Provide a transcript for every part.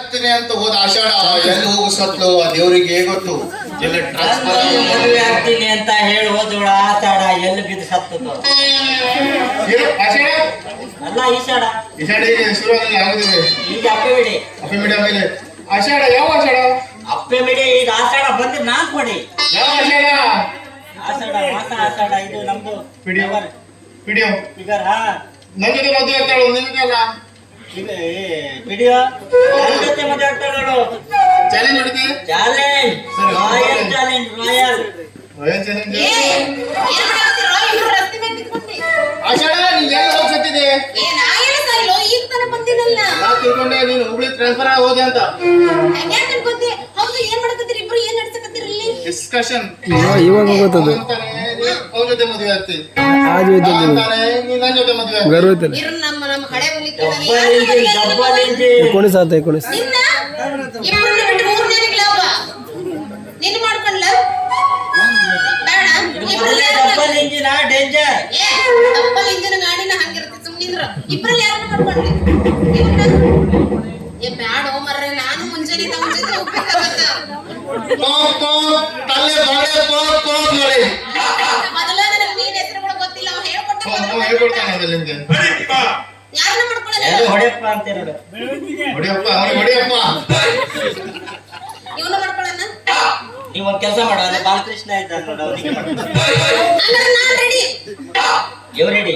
ಆಗ್ತೀನಿ ಅಂತ ಹೋದ ಆಷಾಢ ಎಲ್ಲಿ ಹೋಗು ಸತ್ಲು ಆ ದೇವರಿಗೆ ಗೊತ್ತು. ಎಲ್ಲ ಟ್ರಾನ್ಸ್ಫರ್ ಮದುವೆ ಆಗ್ತೀನಿ ಅಂತ ಹೇಳಿ ಹೋದೋಳ ಆಷಾಢ ಎಲ್ಲಿ ಬಿದ್ದು ಸತ್ತದು. ಆಷಾಢ ಅಲ್ಲ ಈಷಾಢ. ಈಷಾಢ ಈಗ ಶುರು ಆಗುದಿದೆ. ಈಗ ಅಪ್ಪೆ ಬಿಡಿ. ಅಪ್ಪೆ ಮಿಡಿ ಆಮೇಲೆ ಆಷಾಢ ಯಾವ ಆಷಾಢ? ಅಪ್ಪೆ ಬಿಡಿ. ಈಗ ಆಷಾಢ ಬಂದ್ರೆ ನಾಲ್ಕು ಕೊಡಿ. ಯಾವ ಆಷಾಢ? ಆಷಾಢ ಮಾಸ ಆಷಾಢ ಇದು ನಮ್ದು ವಿಡಿಯೋ ಈಗ ಹಾ ನನ್ನ ಜೊತೆ ಮದುವೆ ಆಗ್ತಾಳು ನಿಮ್ಗಲ್ಲ ವಿಡಿಯೋ ನನ್ನ ಜೊತೆ ಮದುವೆ ಆಗ್ತಾಳು. ಚಾಲೆಂಜ್ ಹೊಡಿತಿ? Challenge royal challenge royal challenge. ಆಷಾಢ ನೀನ್ ಎಲ್ಲ ಹೋಗಿ ಸತ್ತಿದೆ. ನಾ ತಿಳ್ಕೊಂಡೆ ನೀನು ಹುಬ್ಳಿ ಟ್ರಾನ್ಸ್ಫರ್ ಆಗಿ ಹೋದೆ ಅಂತ. ಡಿಸ್ಕಷನ್ ಇವಾಗ ಗೊತ್ತದು ಅವನ ಜೊತೆ ಮದುವೆ ಆಗ್ತಿ ನೀನ್ ನನ್ನ ಜೊತೆ ಮದುವೆ एकोणीस आता 19 double engine danger double engine ಗಾಡಿನ ಹಂಗಿರುತ್ತೆ ಸುಮ್ಮನಿದ್ರ ಇಬ್ರಲ್ಲಿ ಯಾರನ್ನ ಮಾಡ್ಕೊಂಡ್ರಿ ಏ ಬ್ಯಾಡೋ ಮರ್ರೆ ನಾನು ಮುಂಜಾನೆ ತಮ್ಮ ಜೊತೆ ಹೋಗ್ಬೇಕಾಗತ್ತ ಮೊದಲ ನನಗೆ ನೀನ್ ಹೆಸರುಗಳು ಗೊತ್ತಿಲ್ಲ ಅವ ಹೇಳ್ಕೊಡ್ತಾನೆ ಅದಲ್ಲ ನಿಮ್ಗೆ ಯಾರನ್ನ ಮಾಡ್ಕೊಳ್ಳೋದು ಹೊಡೆಯಪ್ಪ ಅಂತಿರೋದು ಹೊಡಿಯಪ್ಪ ಹೊಡಿಯಪ್ಪ ಇವನು ಮಾಡ್ಕೊಳ್ಳೋಣ ನೀವು ಒಂದ್ ಕೆಲಸ ಮಾಡೋ ಅದೇ ಬಾಲಕೃಷ್ಣ ಇದ್ದಾರೆ ನೋಡು ಅವನಿಗೆ ಅಂದ್ರೆ ನಾನು ರೆಡಿ ಇವ್ ರೆಡಿ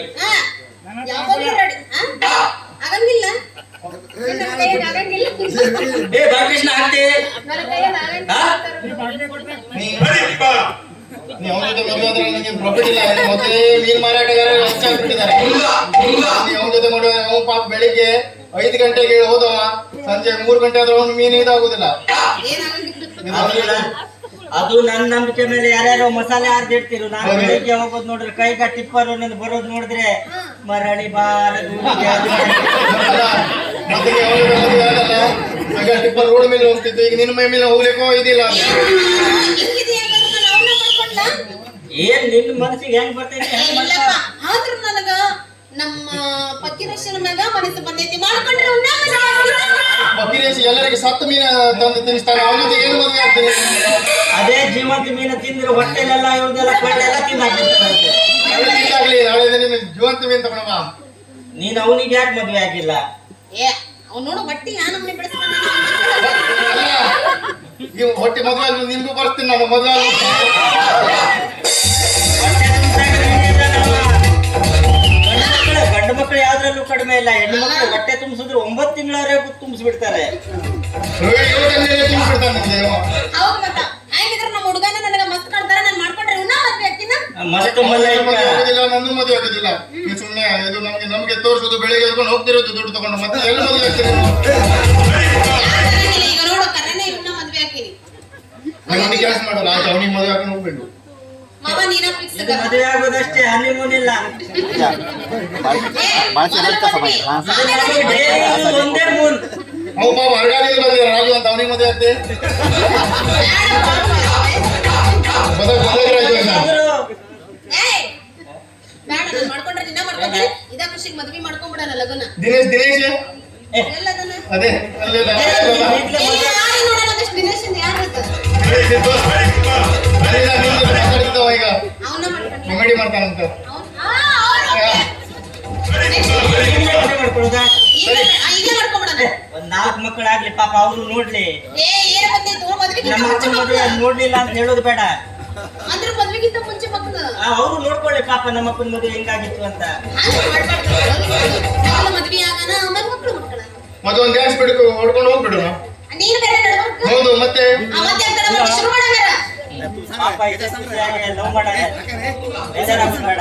ಯಾವಾಗಲೂ ರೆಡಿ ಆಗಂಗಿಲ್ಲ ಆಗಂಗಿಲ್ಲ ಏ ಬಾಲಕೃಷ್ಣ ಆಗ್ತೇ ನನ್ನ ಕೈಯಲ್ಲಿ ನೀ ಅವನ ಜೊತೆ ಮದುವೆ ಆದ್ರೆ ನಿಮಗೆ ಪ್ರಾಫಿಟ್ ಇಲ್ಲ. ಮತ್ತೆ ಮೀನ್ ಮಾರಾಟಗಾರ ಹೆಚ್ಚಾಗ್ಬಿಟ್ಟಿದ್ದಾರೆ. ಅವನ ಜೊತೆ ಮದುವೆ ಅವನು ಪಾಪ ಬೆಳಿಗ್ಗೆ 5 ಗಂಟೆಗೆ ಹೋದವ ಸಂಜೆ 3 ಗಂಟೆ ಆದ್ರೆ ಅವನು ಮೀನು ಇದಾಗುದಿಲ್ಲ. ಅದು ನನ್ನ ನಂಬಿಕೆ ಮೇಲೆ ಯಾರ್ಯಾರೋ ಮಸಾಲೆ ಹಾರ್ದಿಡ್ತಿರು. ನಾನು ಬೆಳಿಗ್ಗೆ ಹೋಗೋದು ನೋಡ್ರಿ ಕೈಗ ಟಿಪ್ಪರ್ ಬರೋದು ನೋಡಿದ್ರೆ ಮರಳಿ ಬಾರ ಟಿಪ್ಪರ್ ರೋಡ್ ಮೇಲೆ ಹೋಗ್ತಿತ್ತು. ಈಗ ನಿನ್ನ ಮೈ ಮೇಲೆ ಹೋಗ್ಲಿಕ್ಕೋ ಇದಿಲ್ಲ. ಏನ್ ನಿನ್ನ ಮನಸ್ಸಿಗೆ ಹೆಂಗ್ ಬರ್ತೈತಿ ಆದ್ರೂ ನನಗ ನಮ್ಮ ಪಕ್ಕಿರೇಶನ ಮ್ಯಾಗ ಮನಸ್ಸು ಬಂದೈತಿ ಮಾಡ್ಕೊಂಡ್ರೆ ಪಕ್ಕಿರೇಶ್ ಎಲ್ಲರಿಗೆ ಸತ್ತು ಮೀನ ತಂದು ತಿನ್ನಿಸ್ತಾನೆ. ಅವನ ಜೊತೆ ಏನು ಮದುವೆ ಆಗ್ತದೆ? ಅದೇ ಜೀವಂತ ಮೀನು ತಿಂದ್ರೆ ಹೊಟ್ಟೆಲೆಲ್ಲ ಇವ್ರದೆಲ್ಲ ಕೊಳ್ಳೆಲ್ಲ ತಿಂದಾಗ್ಲಿ ನಾಳೆ ನೀನು ಜೀವಂತ ಮೀನ್ ತಗೊಂಡವ. ನೀನ್ ಅವನಿಗೆ ಯಾಕೆ ಮದ್ವೆ ಆಗಿಲ್ಲ? ಏ ಅವ್ನು ನೋಡು ಬಟ್ಟಿ ನಾನು ಮನೆ ಬಿಡಿಸ್ಕೊಂಡು ನೀವು ಹೊಟ್ಟೆ ಮದುವೆ ನಿನ್ಗೂ ಬರ್ತೀನಿ ನಾನು ಮದುವೆ ಗಂಡು ಮಕ್ಕಳು ಯಾವ್ದ್ರಲ್ಲೂ ಕಡಿಮೆ ಇಲ್ಲ. ಹೆಣ್ಣು ಮಕ್ಕಳು ಹೊಟ್ಟೆ ತುಂಬಿಸಿದ್ರೆ 9 ತಿಂಗಳವರೆಗೂ ತುಂಬಿಸ್ಬಿಡ್ತಾರೆ. ಹೌದು ಮತ್ತ ಹೆಂಗಿದ್ರು ನಮ್ಮ ಹುಡುಗನ ನನಗ ಮಸ್ತ್ ಕಾಣ್ತಾರ ನಾನು ಮಾಡ್ಕೊಂಡ್ರೆ ಇವ್ನ ಮದ್ವೆ ಆಗ್ತೀನ ಮಸ್ತ್ ನನ್ನ ಮದುವೆ ಆಗೋದಿಲ್ಲ. ನೀವು ಸುಮ್ಮನೆ ಇದು ನಮ್ಗೆ ತೋರಿಸೋದು ಬೆಳಿಗ್ಗೆ ಎದ್ಕೊಂಡು ಹೋಗ್ತಿರೋದು ದುಡ್ಡು ತಗೊಂಡು ಮತ್ತೆ ಎಲ್ಲ ಮದುವೆ ಆಗ್ತೀನಿ. ಈಗ ನೋಡು ಕರೆನೇ ಇವ್ನ ಮದ್ವೆ ಹಾಕಿನಿ ಅವನಿಗೆ ಕೆಲಸ ಮಾಡೋಲ್ಲ. ಆಯ್ತು ಅವನಿಗೆ ಮದುವೆ ಹಾಕೊಂಡು ಹೋಗ್ಬೇಕು. ಮಾವ ನೀನ ಫಿಕ್ಸ್ ಮದುವೆ ಆಗೋದಷ್ಟೇ, ಹನಿಮೂನ್ ಇಲ್ಲ. ಒಂದೇ ಮೂನ್ ಅವು ಪಾಪ ಹೊರಗಾಲಿಗೆ ಬಂದಿದ್ದಾರೆ ರಾಜು ಅಂತ ಅವನಿಗೆ ಮದುವೆ ಆಗ್ತಿ ರಾಜು ಅಂತ ಬೇಡ ನಾನು ಮಾಡ್ಕೊಂಡ್ರೆ ನಿನ್ನ ಮಾಡ್ಕೊಂಡ್ರೆ ಇದ ಖುಷಿಗೆ ಮದ್ವೆ ಮಾಡ್ಕೊಂಡ್ಬಿಡಣ ಲಗುನ. ದಿನೇಶ್ ಎಲ್ಲದನ್ನ ಅದೇ ಅಲ್ಲೇ ನೋಡೋದಷ್ಟು ದಿನೇಶ್ ಯಾರು ಮಾತಾಡ್ತಿದ್ದಾವ ಈಗ ಅವನ ಮಾಡ್ಕೊಂಡ್ರೆ ಕಾಮಿಡಿ ಮಾಡ್ತಾನಂತ. ಈಗಲೇ ಮಾಡ್ಕೊಂಡ್ಬಿಡಣ. ಒಂದ್ 4 ಮಕ್ಕಳಾಗ್ಲಿ ಪಾಪ ಅವ್ರು ನೋಡ್ಲಿ. ಏನ್ ಬಂದೈತು ಮದ್ವೆಗಿಂತ ನಮ್ಮ ಮುಂಚೆ ಅಕ್ಕನ ಮದುವೆ ನೋಡ್ಲಿಲ್ಲ ಅಂತ ಹೇಳೋದು ಬೇಡ. ಅಂದ್ರೆ ಮದ್ವೆಗಿಂತ ಮುಂಚೆ ಮಕ್ಕಳು ಅವ್ರು ನೋಡ್ಕೊಳ್ಳಿ ಪಾಪ ನಮ್ಮ ಅಕ್ಕನ ಮದುವೆ ಹೆಂಗಾಗಿತ್ತು ಅಂತ. ಮದ್ವೆ ಆಗೋಣ ಆಮೇಲೆ ಮಕ್ಕಳು ಮಕ್ಕಳ ಮತ್ತೆ ಒಂದ್ ಡ್ಯಾನ್ಸ್ ಬಿಡ್ಕೊ ಹೊಡ್ಕೊಂಡು ಹೋಗ್ಬಿಡೋಣ. ನೀನು ಬೇರೆ ನಡ್ಬೇಕು. ಹೌದು ಮತ್ತೆ ಮತ್ತೆ ಅಂತ ಮತ್ತೆ ಶುರು ಮಾಡೋಣ. ಪಾಪ ಲವ್ ಮಾಡ ಬೇಡ.